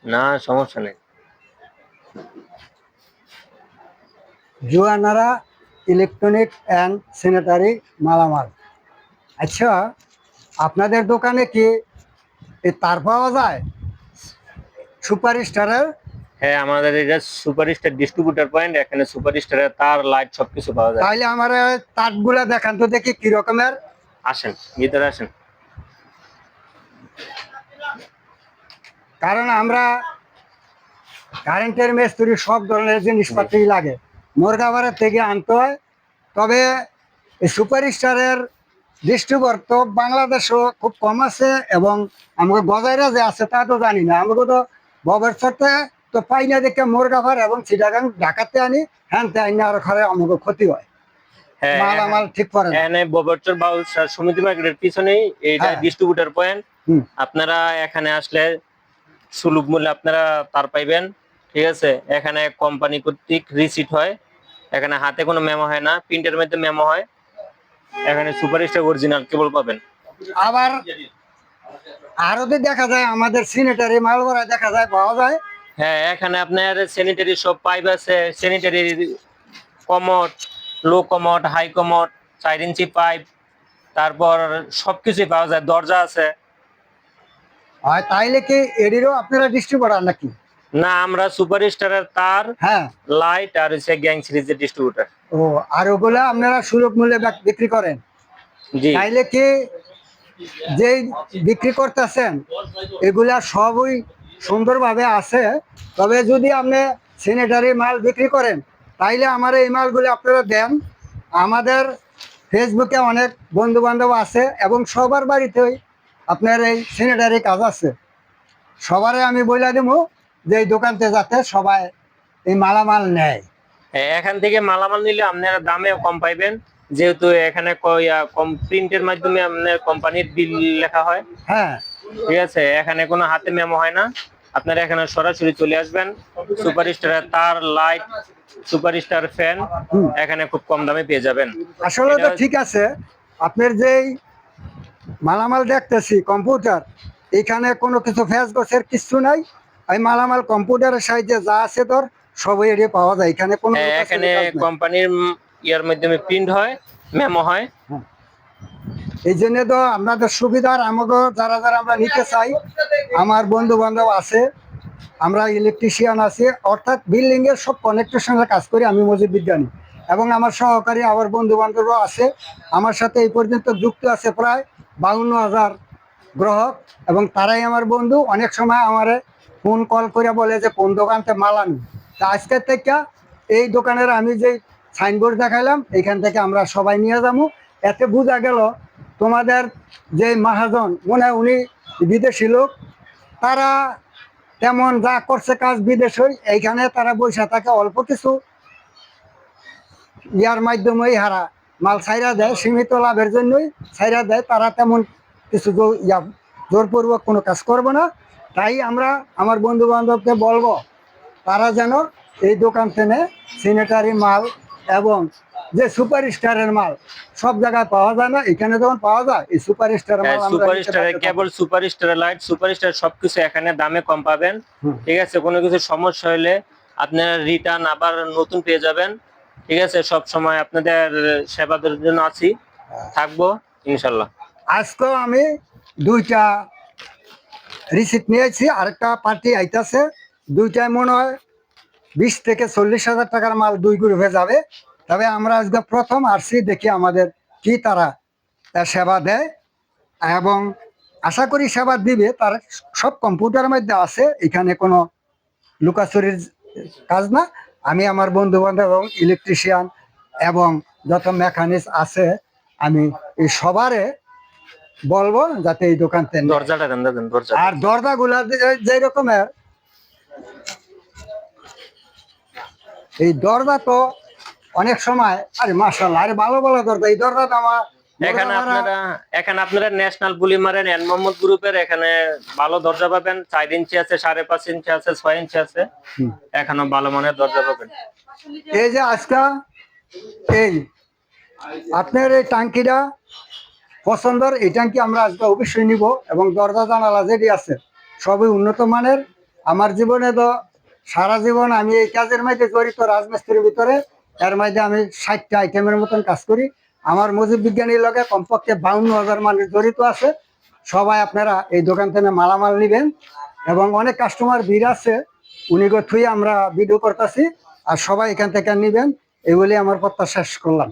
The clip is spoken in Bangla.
না, সমস্যা নেই। জুয়ানারা ইলেকট্রনিক অ্যান্ড স্যানিটারি মালামাল। আচ্ছা, আপনাদের দোকানে কি এই তার পাওয়া যায় সুপার স্টারের? হ্যাঁ, আমাদের এটা সুপার স্টার ডিস্ট্রিবিউটর পয়েন্ট, এখানে সুপার স্টারের তার, লাইট সবকিছু পাওয়া যায়। তাইলে আমার তারগুলা দেখান তো দেখি কি রকমের। আসেন, ভিতরে আসেন। কারণ আমরা কারেন্টের মিস্ত্রি সব ধরনের জিনিসপত্রই লাগে, মুরগাবাড়ির থেকে আনতে হয়। তবে এই সুপার স্টারের ডিস্ট্রিবিউটর তো বাংলাদেশও খুব কম আছে, এবং আমাকে গজাইরা যে আছে তা তো জানি না। আমাকে তো ববের সাথে তো পাই না দেখে মুরগাভার এবং চিটাগাং ঢাকাতে আনি, হ্যানতে আনি আরো খারে আমাকে ক্ষতি হয়, হ্যাঁ, মালামাল ঠিক করে না। এখানে ববরচর বাউল সমিতি মার্কেটের পিছনেই এইটা হ্যাঁ। Distributor point. হুম। আপনারা এখানে আসলে সুলভ মূল্যে আপনারা তার পাইবেন। ঠিক আছে, এখানে কোম্পানি কর্তৃক রিসিট হয়, এখানে হাতে কোনো মেমো হয় না, প্রিন্টের মধ্যে মেমো হয়। এখানে সুপারস্টার অরিজিনাল কেবল পাবেন। আবার আরতে দেখা যায় আমাদের সিনেটারি মাল ভরা দেখা যায়, পাওয়া যায়। হ্যাঁ, এখানে আপনার স্যানিটারি সব পাইপ আছে, sanitary commode, low commode, high commode, 4 inch pipe, তারপর সবকিছুই পাওয়া যায়, দরজা আছে। হয় তাইলে কি এডিরও আপনারা ডিস্ট্রিবিউটার নাকি? না, আমরা সুপারস্টারের তার, হ্যাঁ। লাইট আর হচ্ছে গ্যাং সিরিজের ডিস্ট্রিবিউটর। ও, আর ওগুলা আপনারা সুলভ মূল্যে বিক্রি করেন? জি। তাইলে কি যেই বিক্রি করতেছেন এগুলা সবই সুন্দরভাবে আছে। তবে যদি আপনি স্যানিটারি মাল বিক্রি করেন তাইলে আমার এই মালগুলো আপনারা দেন। আমাদের ফেসবুকে অনেক বন্ধু বান্ধব আছে এবং সবার বাড়িতেই আপনার এই স্যানিটারি কাজ আছে। সবারে আমি বলে দেবো যে এই দোকানতে যাতে সবাই এই মালামাল নেয়। এখান থেকে মালামাল নিলে আপনারা দামে কম পাইবেন, যেহেতু এখানে কম প্রিন্টের মাধ্যমে আপনার কোম্পানির বিল লেখা হয়। হ্যাঁ। ঠিক আছে, এখানে কোনো হাতে মেমো হয় না। আপনারা এখানে সরাসরি চলে আসবেন, সুপারস্টারের তার, লাইট, সুপারস্টার ফ্যান এখানে খুব কম দামে পেয়ে যাবেন। আসলে তো ঠিক আছে। আপনার যেই মালামাল দেখতেছি কম্পিউটার, এখানে কোনো কিছু ফ্যাস গোছের কিছু নাই। এই মালামাল কম্পিউটারের সাহায্যে যা আছে তোর সবই এড়িয়ে পাওয়া যায়, এখানে কোনো এখানে কাজ নাই। কোম্পানির ইয়ার মাধ্যমে প্রিন্ট হয়, মেমো হয়। হ্যাঁ। এই জন্য তো আপনাদের সুবিধার আমাকে যারা যারা আমরা নিতে চাই, আমার বন্ধু বান্ধব আছে, আমরা ইলেকট্রিশিয়ান আছি, অর্থাৎ বিল্ডিং এর সব কানেকশনের কাজ করি আমি, মজিদ বিজ্ঞানী। এবং আমার সহকারী আমার বন্ধু বান্ধবও আছে আমার সাথে, এই পর্যন্ত যুক্ত আছে প্রায় 52,000 গ্রাহক, এবং তারাই আমার বন্ধু। অনেক সময় আমারে ফোন কল করে বলে যে কোন দোকানতে মাল আনি। তা আজকের থেকে এই দোকানের আমি যে সাইনবোর্ড দেখাইলাম এখান থেকে আমরা সবাই নিয়ে যাবো। এতে বোঝা গেল তোমাদের যে মহাজন মনে হয় উনি বিদেশি লোক, তারা তেমন যা করছে কাজ বিদেশই, এইখানে তারা বৈশা থাকে অল্প কিছু ইয়ার মাধ্যমেই হারা মাল ছাইরা দেয়, সীমিত লাভের জন্যই ছাইরা দেয়। তারা তেমন কিছু জোরপূর্বক কোনো কাজ করবো না। তাই আমরা আমার বন্ধু বান্ধবকে বলবো তারা যেন এই দোকান থেকে স্যানিটারি মাল এবং যে সুপার স্টারের মাল সব জায়গায় পাওয়া যায় না, এখানে যখন পাওয়া যায় এই সুপার স্টারের মাল আমরা নিতে সুপারস্টারের পারবো। কেবল, সুপারস্টারের লাইট, সুপারস্টার সবকিছু এখানে দামে কম পাবেন। ঠিক আছে, কোনো কিছু সমস্যা হলে আপনারা রিটার্ন আবার নতুন পেয়ে যাবেন। ঠিক আছে, সব সময় আপনাদের সেবাদের জন্য আছি, থাকবো ইনশাল্লাহ। আজকেও আমি 2টা রিসিপ্ট নিয়েছি, আরেকটা পার্টি আইতাছে, 2টায় মনে হয় 20 থেকে 40 হাজার টাকার মাল 2 গ্রুপে যাবে। তবে আমরা আজকে প্রথম আসছি, দেখি আমাদের কি তারা সেবা দেয়, এবং আশা করি সেবা দিবে। তার সব কম্পিউটারের মধ্যে আছে, এখানে কোনো লুকাচুরির কাজ না। আমি আমার বন্ধু বান্ধব এবং ইলেকট্রিশিয়ান এবং যত মেকানিক্স আছে আমি এই সবারে বলবো যাতে এই দোকান থেকে। দরজাটা দেন, দেন দরজা। আর দরজাগুলা যে রকমের, এই দরজা তো অনেক সময়, আরে মাশাআল্লাহ, আরে ভালো ভালো দরজা। এই দরজাটা আমার এখানে আপনারা ন্যাশনাল পলিমারের এন মোহাম্মদ গ্রুপের এখানে ভালো দরজা পাবেন। 4 ইঞ্চি আছে, 5.5 ইঞ্চি আছে, 6 ইঞ্চি আছে, এখানে ভালো মানের দরজা পাবেন। এই যে আজকে এই আপনার এই টাঙ্কিটা পছন্দের, এই টাঙ্কি আমরা আজকে অবশ্যই নিব। এবং দরজা জানালা যেটি আছে সবই উন্নত মানের, আমার জীবনে তো সারা জীবন আমি এই কাজের মধ্যে জড়িত, রাজমিস্ত্রির ভিতরে। এর মধ্যে আমি 60টা আইটেমের মতন কাজ করি। আমার মজুর বিজ্ঞানীর লগে কমপক্ষে 52,000 মানুষ জড়িত আছে। সবাই আপনারা এই দোকান থেকে মালামাল নিবেন, এবং অনেক কাস্টমার ভিড় আছে, উনি থুই আমরা ভিডিও করতেছি, আর সবাই এখান থেকে নিবেন, এই বলে আমার কথা শেষ করলাম।